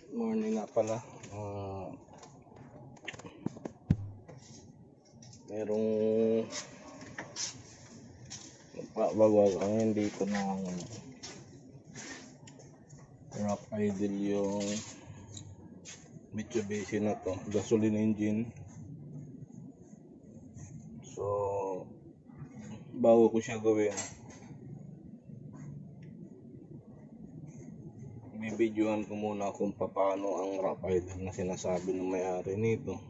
Morning nga pala. Ah, Merong nagpabawag ang dito ng rock idle yung Mitsubishi na to, gasoline engine. So bago ko siya gawin, bibidyohan ko muna kung paano ang rock idle na sinasabi ng may-ari nito.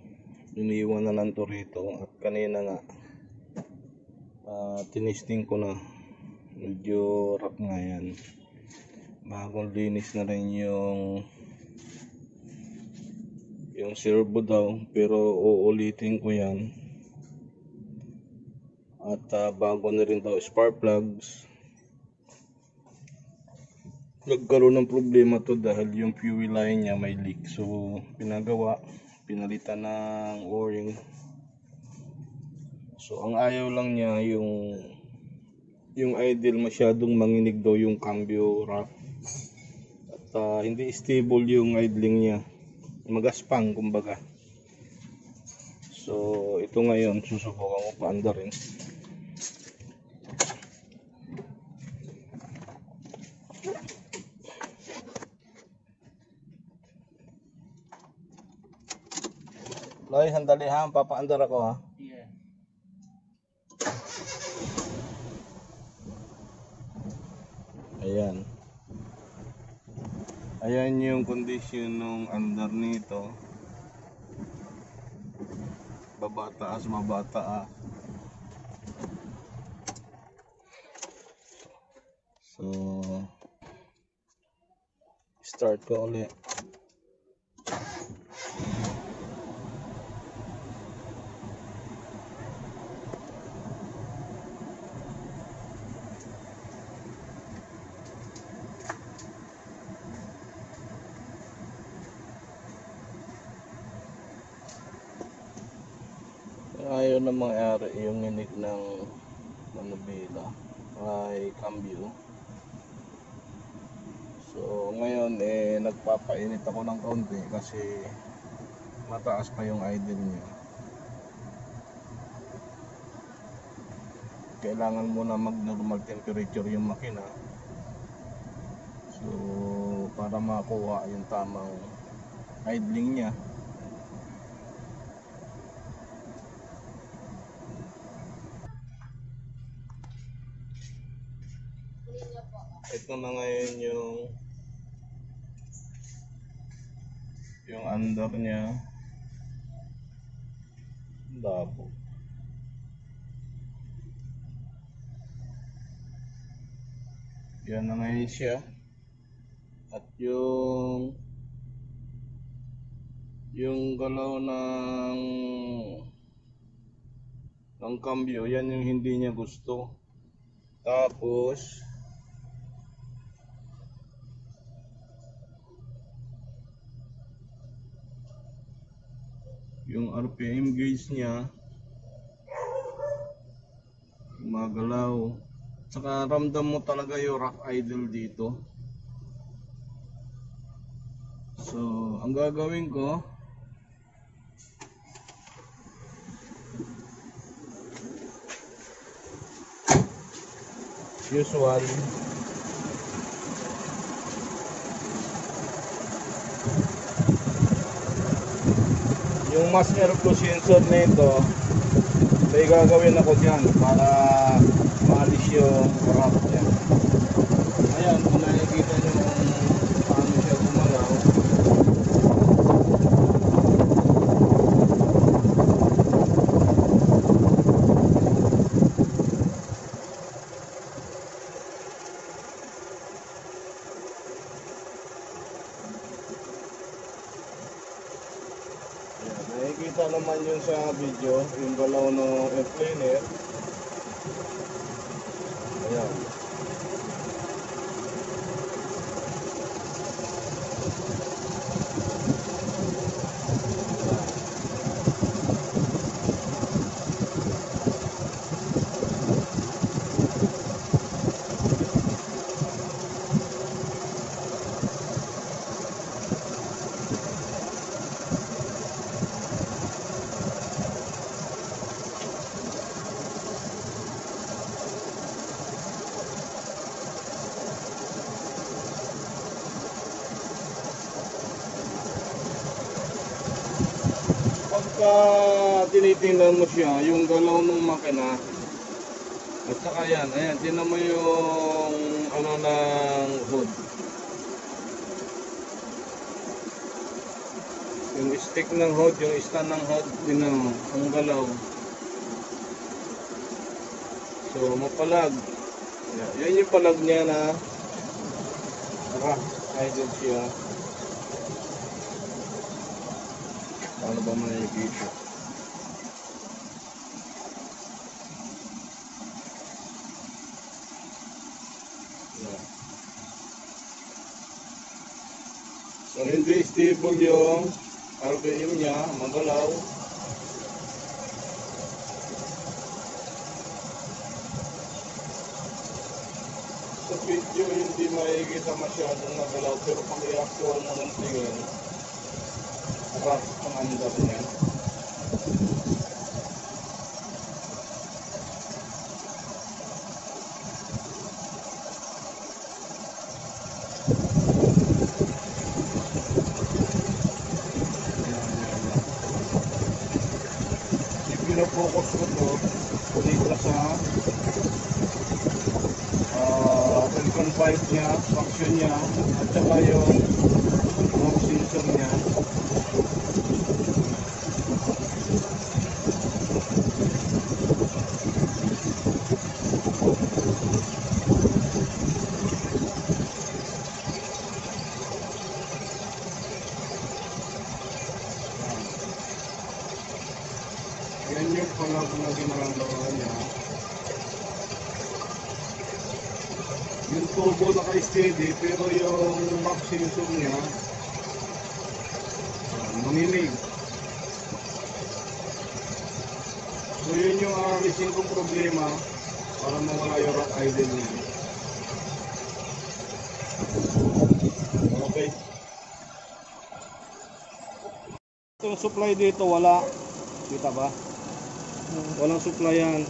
Iniwan na lang to rito at kanina nga tinisting ko na, medyo rough nga yan. Bagong linis na rin yung servo daw, pero uulitin ko yan. At bago na rin daw spark plugs. Nagkaroon ng problema to dahil yung fuel line niya may leak, so pinalitan ng o-ring. So ang ayaw lang niya yung idle, masyadong manginig daw yung cambio rock. At hindi stable yung idling niya, magaspang kumbaga. So ito ngayon, susubukan ko paanda rin. Loy, sandali ha, papaandar ako ha. Yeah. Ayan. Ayan yung condition ng andar nito. Baba taas, baba taas. So start ko ulit. Ayaw na mangyari yung inig ng manubila ay cambio. So ngayon nagpapainit ako ng kaunti kasi mataas pa yung idle niya. Kailangan muna mag normal temperature yung makina, so para makuha yung tamang idling niya. Ito na ngayon yung under niya, labo. Yan na ngayon siya. At yung galaw ng cambio, yan yung hindi niya gusto. Tapos yung RPM gauge niya magalaw. Saka ramdam mo talaga yung rock idle dito. So ang gagawin ko, usual, yung mass airflow sensor nito, may gagawin ako dyan para maalis yung rock niya. Ayan, kung nakikita nyo kung paano siya gumalaw. Nakikita naman yun sa video, yung galaw ng airplaner. Ayan. pagka tinitingnan mo siya, yung galaw ng makina, at saka yan, ayan, tingnan mo yung ano ng hood. Yung stick ng hood, yung stand ng hood, tingnan mo, ang galaw. So, mapalag. Yan yung palag niya na idle siya. Paano ba makikita? So, hindi stable yung RPM niya, magalaw. Sa video hindi makikita masyadong nagalaw, pero pag i-actual mo ng tingin, ang andar niya. Pino-focus ko to dito sa Falcon 5 niya, function niya, at saka yung smoke sensor niya. Yan yung palag na ginagawa niya. Yung turbo naka-steady, pero yung map sensor niya manginig. So yun yung reason kong problema para mawala yung rock idle niya. Okay. Itong supply dito wala. Kita ba? Walang supply yan.